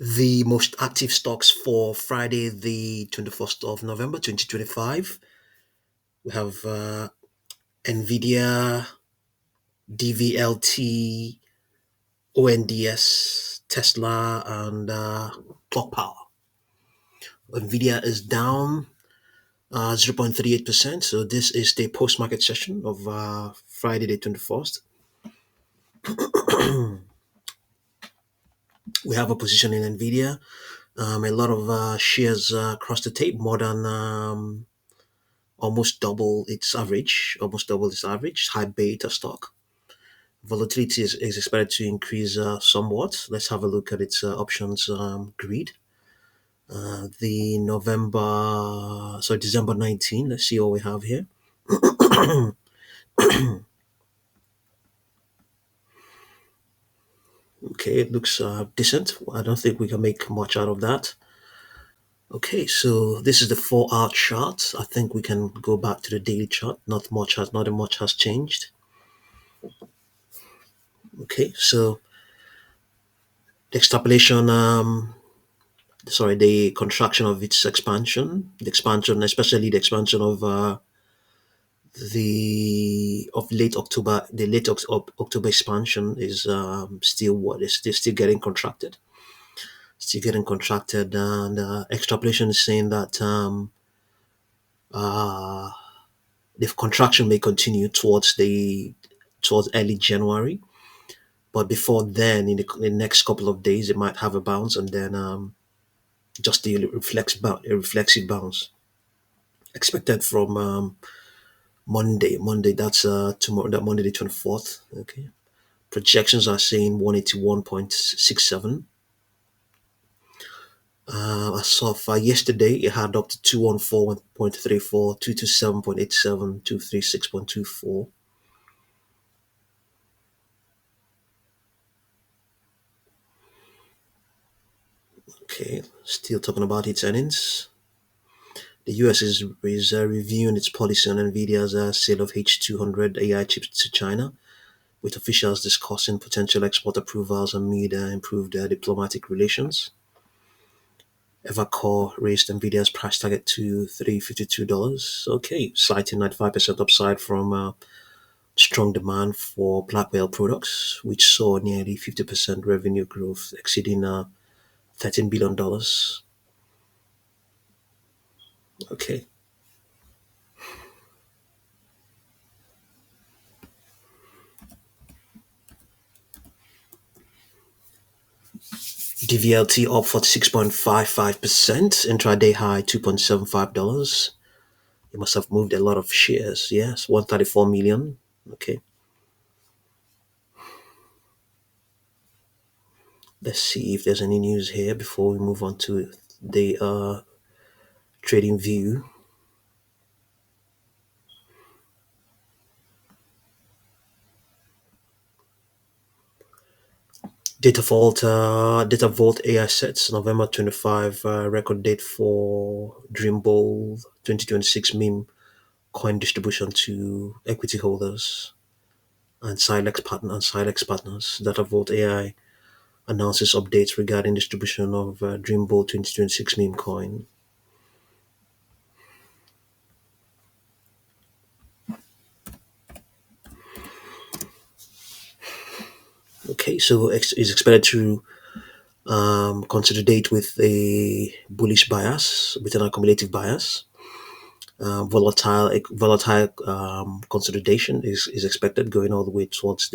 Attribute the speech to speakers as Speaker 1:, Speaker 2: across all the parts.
Speaker 1: The most active stocks for Friday, the 21st of November 2025. We have NVDA, DVLT, ONDS, Tesla, and Clock Power. NVIDIA is down 0.38%. So this is the post-market session of Friday the 21st. We have a position in NVIDIA. A lot of shares across the tape, more than almost double its average, high beta stock. Volatility is expected to increase somewhat. Let's have a look at its options grid. December 19. Let's see what we have here. Okay, it looks decent. I don't think we can make much out of that. Okay, so this is the 4-hour chart. I think we can go back to the daily chart. Not much has changed. Okay, so the extrapolation, the contraction of its expansion, especially the expansion of the late October expansion is still what is still getting contracted, and extrapolation is saying that uh, the contraction may continue towards early January, but before then, in the next couple of days, it might have a bounce, and then just a reflexive bounce expected from Monday. That's tomorrow. That Monday the 24th. Okay. Projections are saying 181.67. I saw yesterday it had up to 214.34, 227.87, 236.24. Okay, still talking about its earnings. The US is reviewing its policy on NVIDIA's sale of H200 AI chips to China, with officials discussing potential export approvals amid improved diplomatic relations. Evercore raised NVIDIA's price target to $352. Okay, citing 95% upside from strong demand for Blackwell products, which saw nearly 50% revenue growth, exceeding $13 billion. Okay. DVLT up 46.55%, intraday high $2.75. It must have moved a lot of shares. Yes, 134 million. Okay. Let's see if there's any news here before we move on to the trading view. Data Vault AI sets November 25 record date for Dreambowl 2026 meme coin distribution to equity holders and Silex partners. Data Vault AI announces updates regarding distribution of Dreambowl 2026 meme coin. Okay, so is expected to consolidate with a bullish bias, with an accumulative bias. Volatile consolidation is expected going all the way towards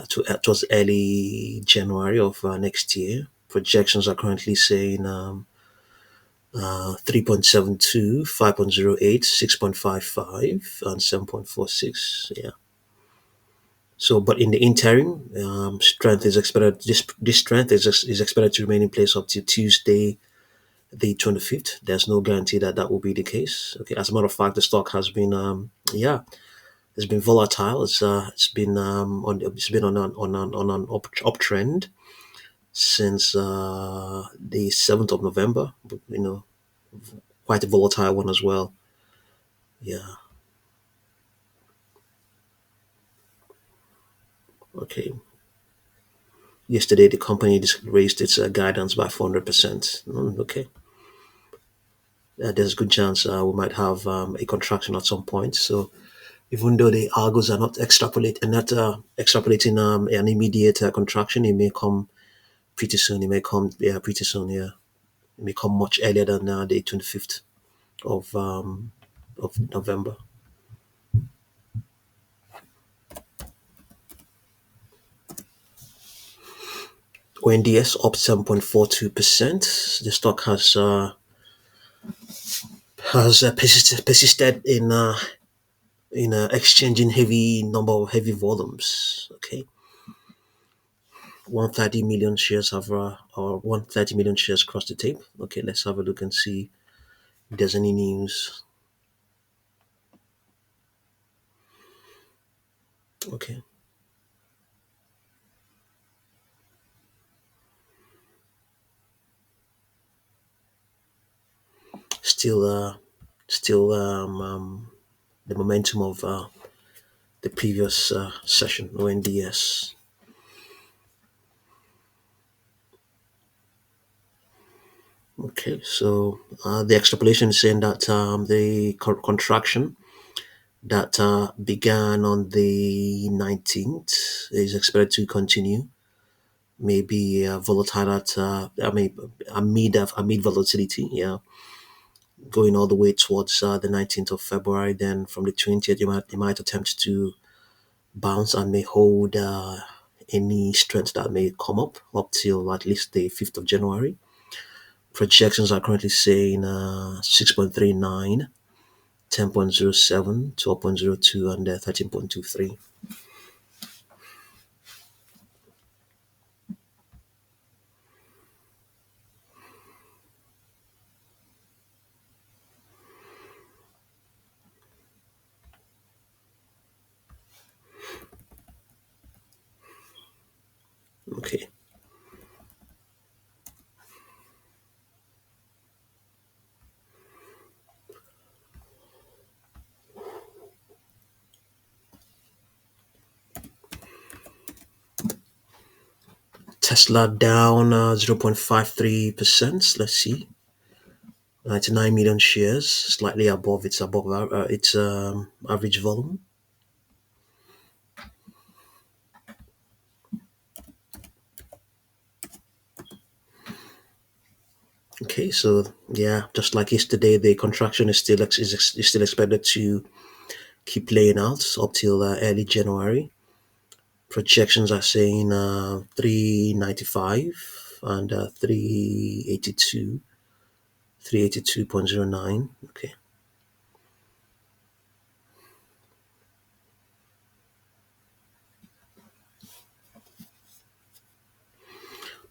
Speaker 1: towards early January of next year. Projections are currently saying 3.72, 5.08, 6.55, and 7.46. Yeah. So, but in the interim, strength is expected. This strength is expected to remain in place up to Tuesday, the 25th. There's no guarantee that that will be the case. Okay. As a matter of fact, the stock has been, it's been volatile. It's been on an uptrend since the 7th of November. You know, quite a volatile one as well. Yeah. Okay. Yesterday, the company raised its guidance by 400%. Okay, there's a good chance we might have a contraction at some point. So even though the algos are not extrapolating an immediate contraction, it may come pretty soon. It may come, yeah, pretty soon. Yeah, it may come much earlier than the 25th of November. ONDS up 7.42%. The stock has persisted in exchanging heavy number of heavy volumes. Okay, 130 million shares have or 130 million shares crossed the tape. Okay, let's have a look and see if there's any news. Okay, still still the momentum of the previous session ONDS. Okay, so the extrapolation is saying that the contraction that began on the 19th is expected to continue. Maybe volatile at amid volatility. Yeah, going all the way towards the 19th of February. Then from the 20th, you might attempt to bounce and may hold any strength that may come up till at least the 5th of January. Projections are currently saying 6.39, 10.07, 12.02, and 13.23. Okay. Tesla down 0.53%. Let's see. 99 million shares, slightly above its average volume. Okay, so yeah, just like yesterday, the contraction is still expected to keep playing out up till early January. Projections are saying 395 and 382, 382.09. Okay.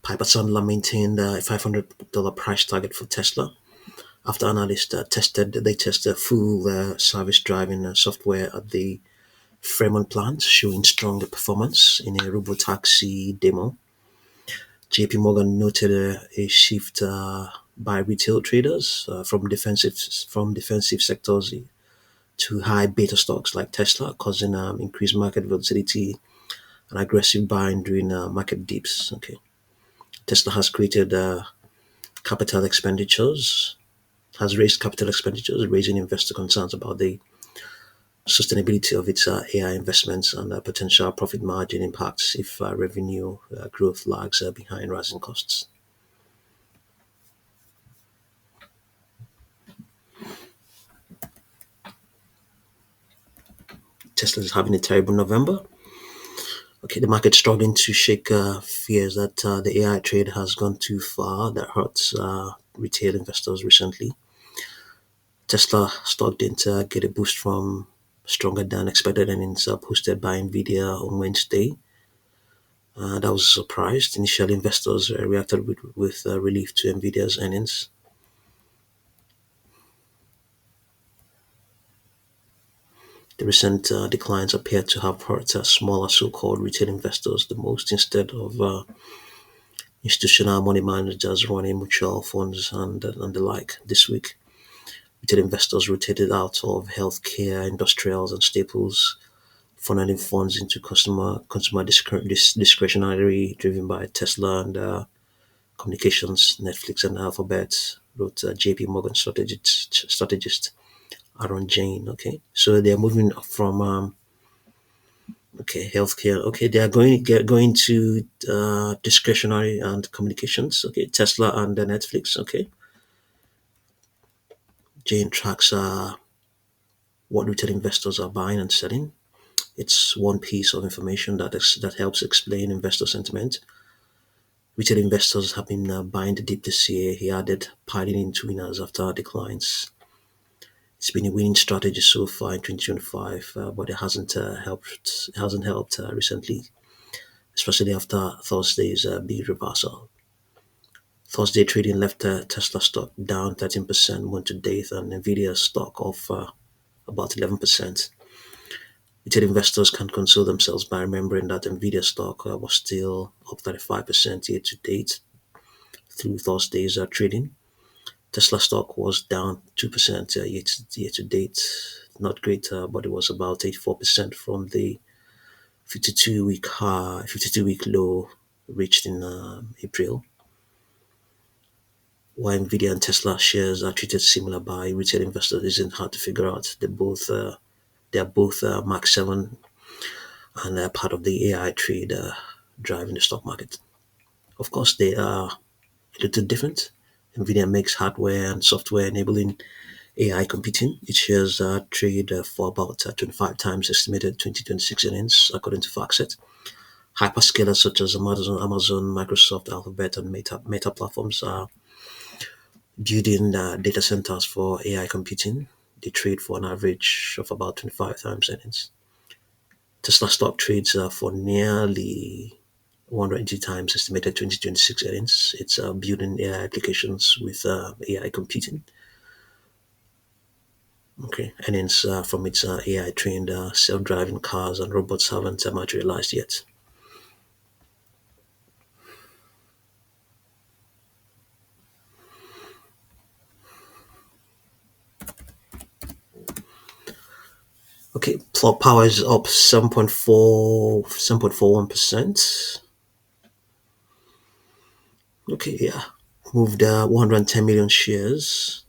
Speaker 1: Piper Sandler maintained a $500 price target for Tesla after analysts tested full service driving software at the Fremont plant, showing stronger performance in a robotaxi demo. JP Morgan noted a shift by retail traders from defensive sectors to high beta stocks like Tesla, causing increased market volatility and aggressive buying during market dips. Okay, Tesla capital expenditures has raised capital expenditures, raising investor concerns about the sustainability of its AI investments and potential profit margin impacts if revenue growth lags behind rising costs. Tesla is having a terrible November. Okay, the market struggling to shake fears that the AI trade has gone too far that hurts retail investors recently. Tesla stock didn't get a boost from stronger than expected earnings posted by NVDA on Wednesday. That was a surprise. Initially, investors reacted with relief to NVIDIA's earnings. The recent declines appear to have hurt smaller so-called retail investors the most instead of institutional money managers running mutual funds and the like. This week, retail investors rotated out of healthcare, industrials, and staples funneling funds into consumer discretionary driven by Tesla and communications, Netflix and Alphabet, wrote JP Morgan strategist Aaron Jane. Okay, so they're moving from okay, healthcare. Okay, they are going to discretionary and communications. Okay, Tesla and Netflix. Okay, Jane tracks what retail investors are buying and selling. It's one piece of information that helps explain investor sentiment. Retail investors have been buying the dip this year. He added, piling into winners after declines. It's been a winning strategy so far in 2025, but it hasn't helped recently, especially after Thursday's big reversal. Thursday trading left Tesla stock down 13% month to date, and NVDA stock off about 11%. Retail investors can console themselves by remembering that NVIDIA stock was still up 35% year to date through Thursday's trading. Tesla stock was down 2% year to date. Not great, but it was about 84% from the 52-week low reached in April. While Nvidia and Tesla shares are treated similar by retail investors, it isn't hard to figure out. They are both Mark 7 and they're part of the AI trade driving the stock market. Of course, they are a little different. NVIDIA makes hardware and software enabling AI computing. It shares trade for about 25 times estimated 2026 earnings, according to FactSet. Hyperscalers such as Amazon, Microsoft, Alphabet, and Meta platforms are building data centers for AI computing. They trade for an average of about 25 times earnings. Tesla stock trades for nearly 180 times estimated 2026 earnings. It's building AI applications with AI computing. Okay, earnings from its AI trained self driving cars and robots haven't materialized yet. Okay, plot power is up 7.41%. Okay, yeah. Moved 110 million shares.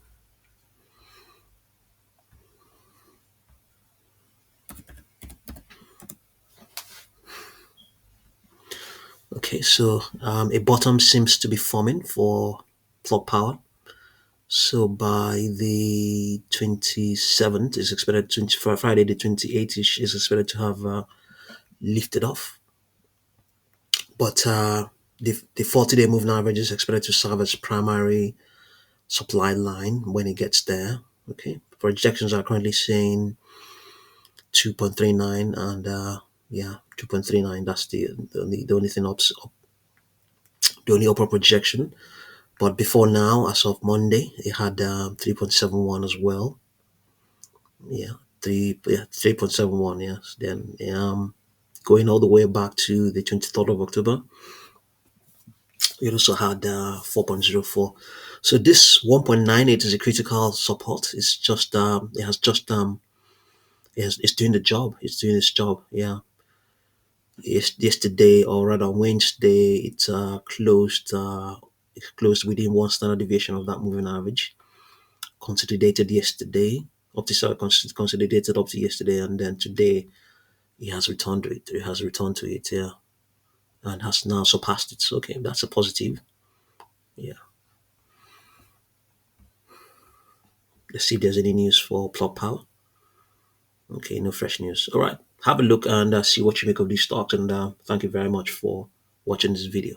Speaker 1: Okay, so a bottom seems to be forming for plot power. So by the 27th is expected for Friday the 28th is expected to have lifted off. But the 40-day moving average is expected to serve as primary supply line when it gets there. Okay, projections are currently saying 2.39 and yeah, 2.39. That's the only thing the only upper projection. But before now, as of Monday, it had 3.71 as well. Yeah, 3.71. Yes, then going all the way back to the 23rd of October, it also had 4.04. So this 1.98 is a critical support. It's just it has just it's doing the job. It's doing its job. Yeah. Yesterday or rather Wednesday, it closed within one standard deviation of that moving average. Consolidated yesterday, consolidated up to yesterday, and then today it has returned to it. It has returned to it, yeah, and has now surpassed it. So, okay, that's a positive. Yeah. Let's see if there's any news for plot power. Okay, no fresh news. All right, have a look and see what you make of these stocks. And thank you very much for watching this video.